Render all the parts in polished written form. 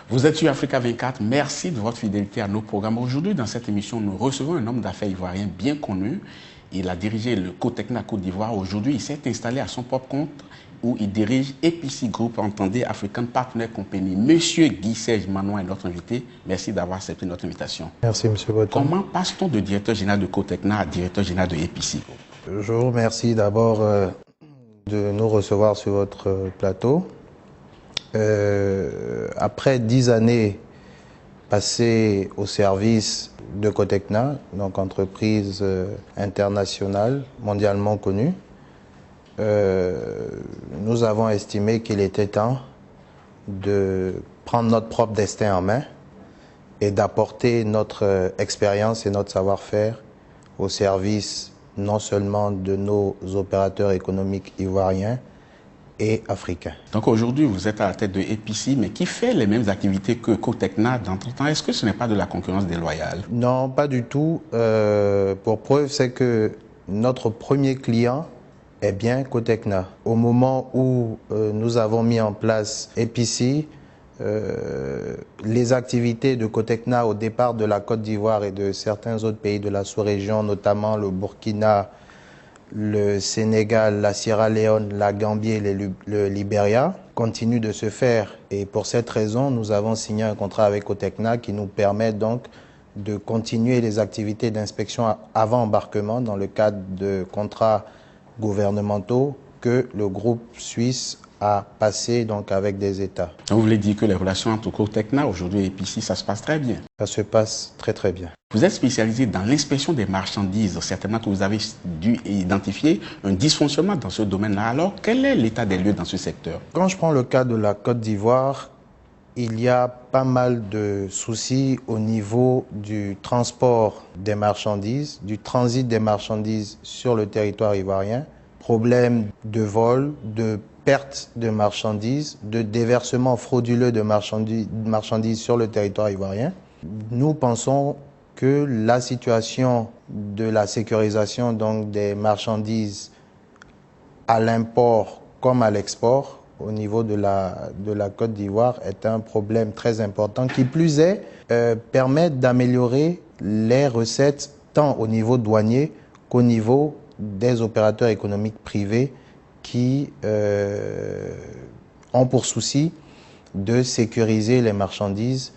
Vous êtes sur Africa 24. Merci de votre fidélité à nos programmes. Aujourd'hui, dans cette émission, nous recevons un homme d'affaires ivoirien bien connu. Il a dirigé le Cotecna Côte d'Ivoire. Aujourd'hui, il s'est installé à son propre compte où il dirige EPC Group, entendez African Partner Company. Monsieur Guy-Serge Manois est notre invité. Merci d'avoir accepté notre invitation. Merci, Monsieur Breton. Comment passe-t-on de directeur général de Cotecna à directeur général de EPC Group? Je vous remercie d'abord de nous recevoir sur votre plateau. Après 10 années passées au service de Cotecna, donc entreprise internationale, mondialement connue, nous avons estimé qu'il était temps de prendre notre propre destin en main et d'apporter notre expérience et notre savoir-faire au service non seulement de nos opérateurs économiques ivoiriens et africains. Donc aujourd'hui, vous êtes à la tête de EPC, mais qui fait les mêmes activités que Cotecna d'entretemps. Est-ce que ce n'est pas de la concurrence déloyale? Non, pas du tout. Pour preuve, c'est que notre premier client est bien Cotecna. Au moment où nous avons mis en place EPC, les activités de Cotecna au départ de la Côte d'Ivoire et de certains autres pays de la sous-région, notamment le Burkina, le Sénégal, la Sierra Leone, la Gambie et le Libéria, continuent de se faire. Et pour cette raison, nous avons signé un contrat avec Cotecna qui nous permet donc de continuer les activités d'inspection avant embarquement dans le cadre de contrats gouvernementaux que le groupe suisse a passé donc avec des États. Donc vous voulez dire que les relations entre Cotecna aujourd'hui et EPC, ça se passe très bien? Ça se passe très très bien. Vous êtes spécialisé dans l'inspection des marchandises. Certainement que vous avez dû identifier un dysfonctionnement dans ce domaine-là. Alors, quel est l'état des lieux dans ce secteur? Quand je prends le cas de la Côte d'Ivoire, il y a pas mal de soucis au niveau du transport des marchandises, du transit des marchandises sur le territoire ivoirien. Problème de vol, de perte de marchandises, de déversement frauduleux de marchandises sur le territoire ivoirien. Nous pensons que la situation de la sécurisation donc des marchandises à l'import comme à l'export au niveau de la Côte d'Ivoire est un problème très important qui plus est permet d'améliorer les recettes tant au niveau douanier qu'au niveau des opérateurs économiques privés qui ont pour souci de sécuriser les marchandises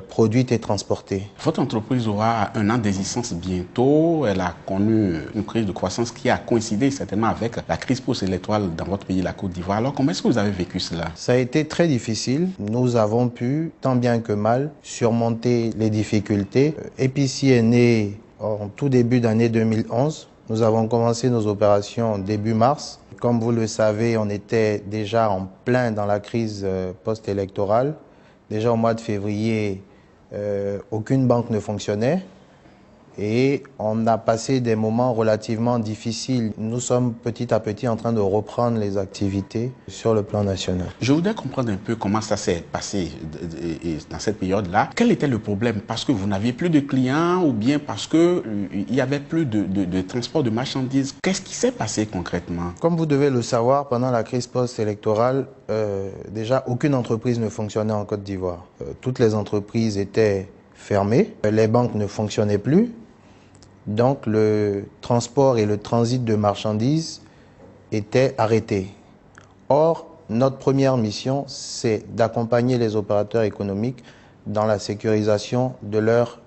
produites et transportées. Votre entreprise aura un an d'existence bientôt. Elle a connu une crise de croissance qui a coïncidé certainement avec la crise post-électorale dans votre pays, la Côte d'Ivoire. Alors, comment est-ce que vous avez vécu cela? Ça a été très difficile. Nous avons pu, tant bien que mal, surmonter les difficultés. EPC est né en tout début d'année 2011. Nous avons commencé nos opérations début mars. Comme vous le savez, on était déjà en plein dans la crise post-électorale. Déjà au mois de février, aucune banque ne fonctionnait et on a passé des moments relativement difficiles. Nous sommes petit à petit en train de reprendre les activités sur le plan national. Je voudrais comprendre un peu comment ça s'est passé dans cette période-là. Quel était le problème? Parce que vous n'aviez plus de clients ou bien parce qu'il n'y avait plus de transport de marchandises? Qu'est-ce qui s'est passé concrètement? Comme vous devez le savoir, pendant la crise post-électorale, déjà aucune entreprise ne fonctionnait en Côte d'Ivoire. Toutes les entreprises étaient fermées, les banques ne fonctionnaient plus. Donc le transport et le transit de marchandises étaient arrêtés. Or, notre première mission, c'est d'accompagner les opérateurs économiques dans la sécurisation de leurs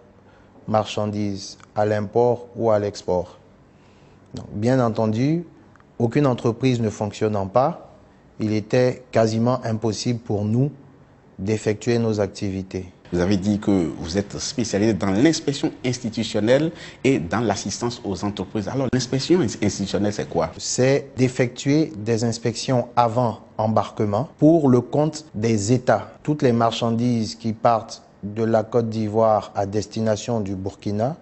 marchandises à l'import ou à l'export. Bien entendu, aucune entreprise ne fonctionnant pas, il était quasiment impossible pour nous d'effectuer nos activités. Vous avez dit que vous êtes spécialisé dans l'inspection institutionnelle et dans l'assistance aux entreprises. Alors, l'inspection institutionnelle, c'est quoi? C'est d'effectuer des inspections avant embarquement pour le compte des États. Toutes les marchandises qui partent de la Côte d'Ivoire à destination du Burkina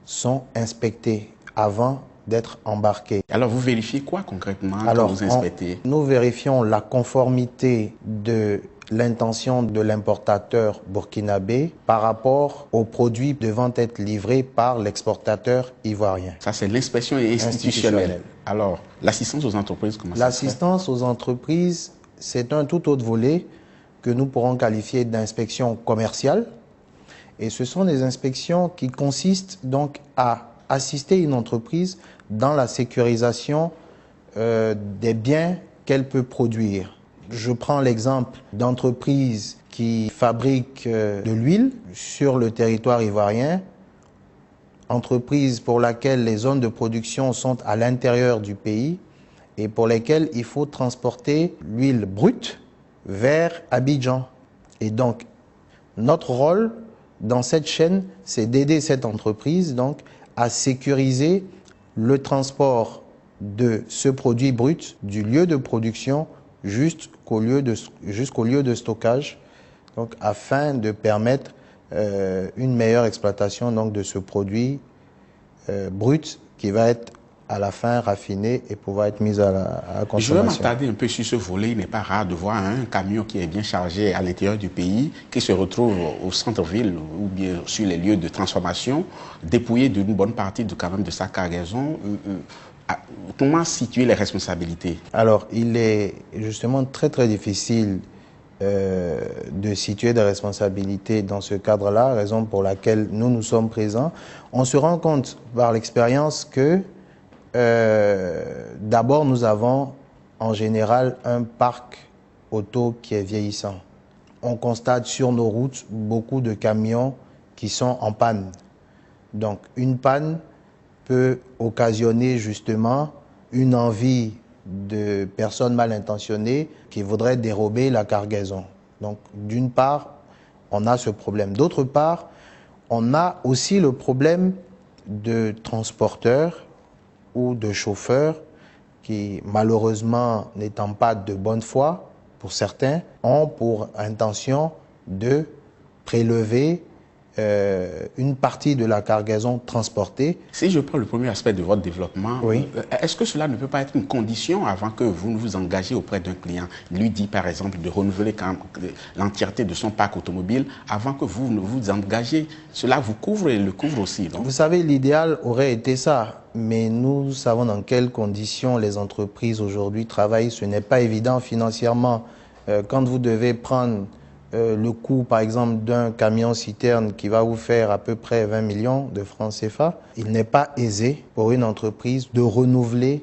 sont inspectées avant d'être embarquées. Alors, vous vérifiez quoi concrètement quand vous inspectez? Nous vérifions la conformité de l'intention de l'importateur burkinabé par rapport aux produits devant être livrés par l'exportateur ivoirien. Ça, c'est l'inspection institutionnelle. Alors, l'assistance aux entreprises, comment ça se fait? L'assistance aux entreprises, c'est un tout autre volet que nous pourrons qualifier d'inspections commerciales. Et ce sont des inspections qui consistent donc à assister une entreprise dans la sécurisation des biens qu'elle peut produire. Je prends l'exemple d'entreprises qui fabriquent de l'huile sur le territoire ivoirien, entreprises pour laquelle les zones de production sont à l'intérieur du pays et pour lesquelles il faut transporter l'huile brute vers Abidjan. Et donc, notre rôle dans cette chaîne, c'est d'aider cette entreprise donc, à sécuriser le transport de ce produit brut du lieu de production jusqu'au lieu de stockage, donc, afin de permettre une meilleure exploitation donc, de ce produit brut qui va être à la fin raffiné et pouvoir être mis à la consommation. Je vais m'attarder un peu sur ce volet. Il n'est pas rare de voir un camion qui est bien chargé à l'intérieur du pays, qui se retrouve au centre-ville ou bien sur les lieux de transformation, dépouillé d'une bonne partie quand même de sa cargaison. Comment situer les responsabilités? Alors, il est justement très difficile de situer des responsabilités dans ce cadre-là, raison pour laquelle nous sommes présents. On se rend compte par l'expérience que d'abord, nous avons en général un parc auto qui est vieillissant. On constate sur nos routes beaucoup de camions qui sont en panne. Donc, une panne peut occasionner justement une envie de personnes mal intentionnées qui voudraient dérober la cargaison. Donc, d'une part, on a ce problème. D'autre part, on a aussi le problème de transporteurs ou de chauffeurs qui, malheureusement, n'étant pas de bonne foi, pour certains, ont pour intention de prélever une partie de la cargaison transportée. Si je prends le premier aspect de votre développement, oui. Est-ce que cela ne peut pas être une condition avant que vous ne vous engagez auprès d'un client? Lui dit par exemple de renouveler l'entièreté de son parc automobile avant que vous ne vous engagez. Cela vous couvre et le couvre aussi, non? Vous savez, l'idéal aurait été ça, mais nous savons dans quelles conditions les entreprises aujourd'hui travaillent. Ce n'est pas évident financièrement. Quand vous devez prendre le coût, par exemple, d'un camion-citerne qui va vous faire à peu près 20 millions de francs CFA, il n'est pas aisé pour une entreprise de renouveler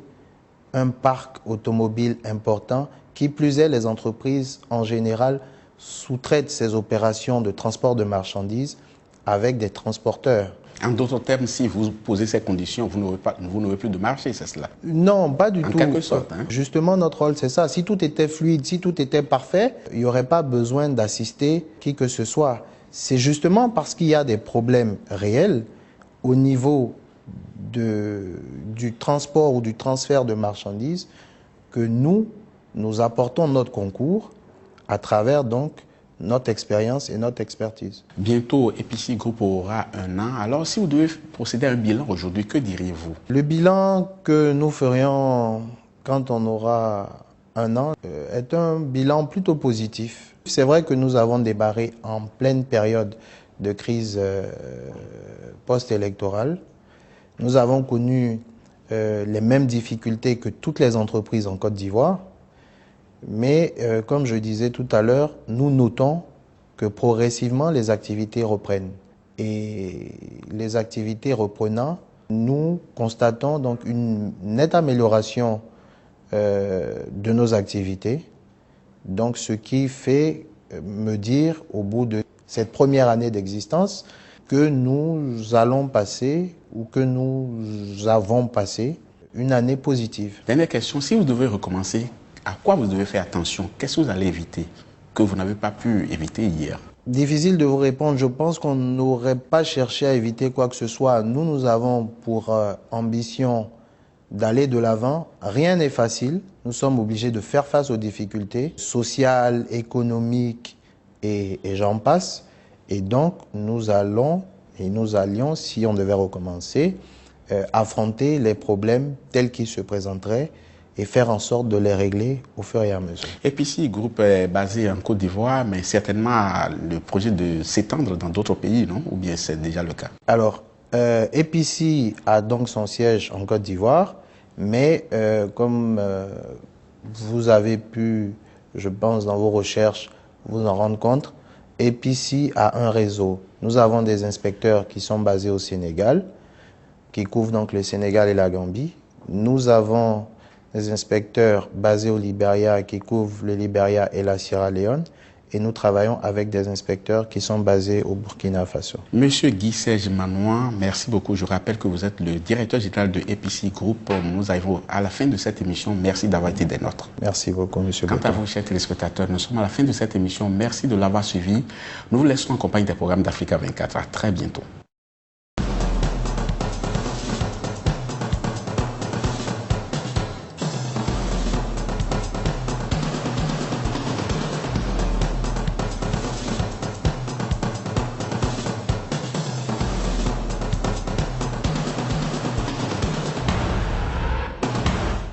un parc automobile important. Qui plus est, les entreprises, en général, sous-traitent ces opérations de transport de marchandises avec des transporteurs. En d'autres termes, si vous posez ces conditions, vous n'aurez plus de marché, c'est cela? Non, pas du tout. En quelque sorte. Hein? Justement, notre rôle, c'est ça. Si tout était fluide, si tout était parfait, il n'y aurait pas besoin d'assister qui que ce soit. C'est justement parce qu'il y a des problèmes réels au niveau du transport ou du transfert de marchandises que nous apportons notre concours à travers donc notre expérience et notre expertise. Bientôt, EPICI Group aura 1 an. Alors, si vous devez procéder à un bilan aujourd'hui, que diriez-vous? Le bilan que nous ferions quand on aura 1 an est un bilan plutôt positif. C'est vrai que nous avons débarré en pleine période de crise post-électorale. Nous avons connu les mêmes difficultés que toutes les entreprises en Côte d'Ivoire. Mais comme je disais tout à l'heure, nous notons que progressivement les activités reprennent. Et les activités reprenant, nous constatons donc une nette amélioration de nos activités. Donc ce qui fait me dire au bout de cette première année d'existence que nous allons passer ou que nous avons passé une année positive. Dernière question, si vous devez recommencer, à quoi vous devez faire attention? Qu'est-ce que vous allez éviter que vous n'avez pas pu éviter hier? Difficile de vous répondre. Je pense qu'on n'aurait pas cherché à éviter quoi que ce soit. Nous avons pour ambition d'aller de l'avant. Rien n'est facile. Nous sommes obligés de faire face aux difficultés sociales, économiques et j'en passe. Et donc, nous allons et nous allions, si on devait recommencer, affronter les problèmes tels qu'ils se présenteraient et faire en sorte de les régler au fur et à mesure. EPICI Group est basé en Côte d'Ivoire, mais certainement le projet de s'étendre dans d'autres pays, non? Ou bien c'est déjà le cas? Alors, EPICI a donc son siège en Côte d'Ivoire, mais comme vous avez pu, je pense, dans vos recherches, vous en rendre compte. EPICI a un réseau. Nous avons des inspecteurs qui sont basés au Sénégal, qui couvrent donc le Sénégal et la Gambie. Nous avons des inspecteurs basés au Libéria qui couvrent le Libéria et la Sierra Leone. Et nous travaillons avec des inspecteurs qui sont basés au Burkina Faso. Monsieur Guy-Serge Manoir, merci beaucoup. Je rappelle que vous êtes le directeur général de EPICI Group. Nous arrivons à la fin de cette émission. Merci d'avoir été des nôtres. Merci beaucoup, monsieur Quant Gauthier. à vous, chers téléspectateurs, nous sommes à la fin de cette émission. Merci de l'avoir suivi. Nous vous laissons en compagnie des programmes d'Africa 24. À très bientôt.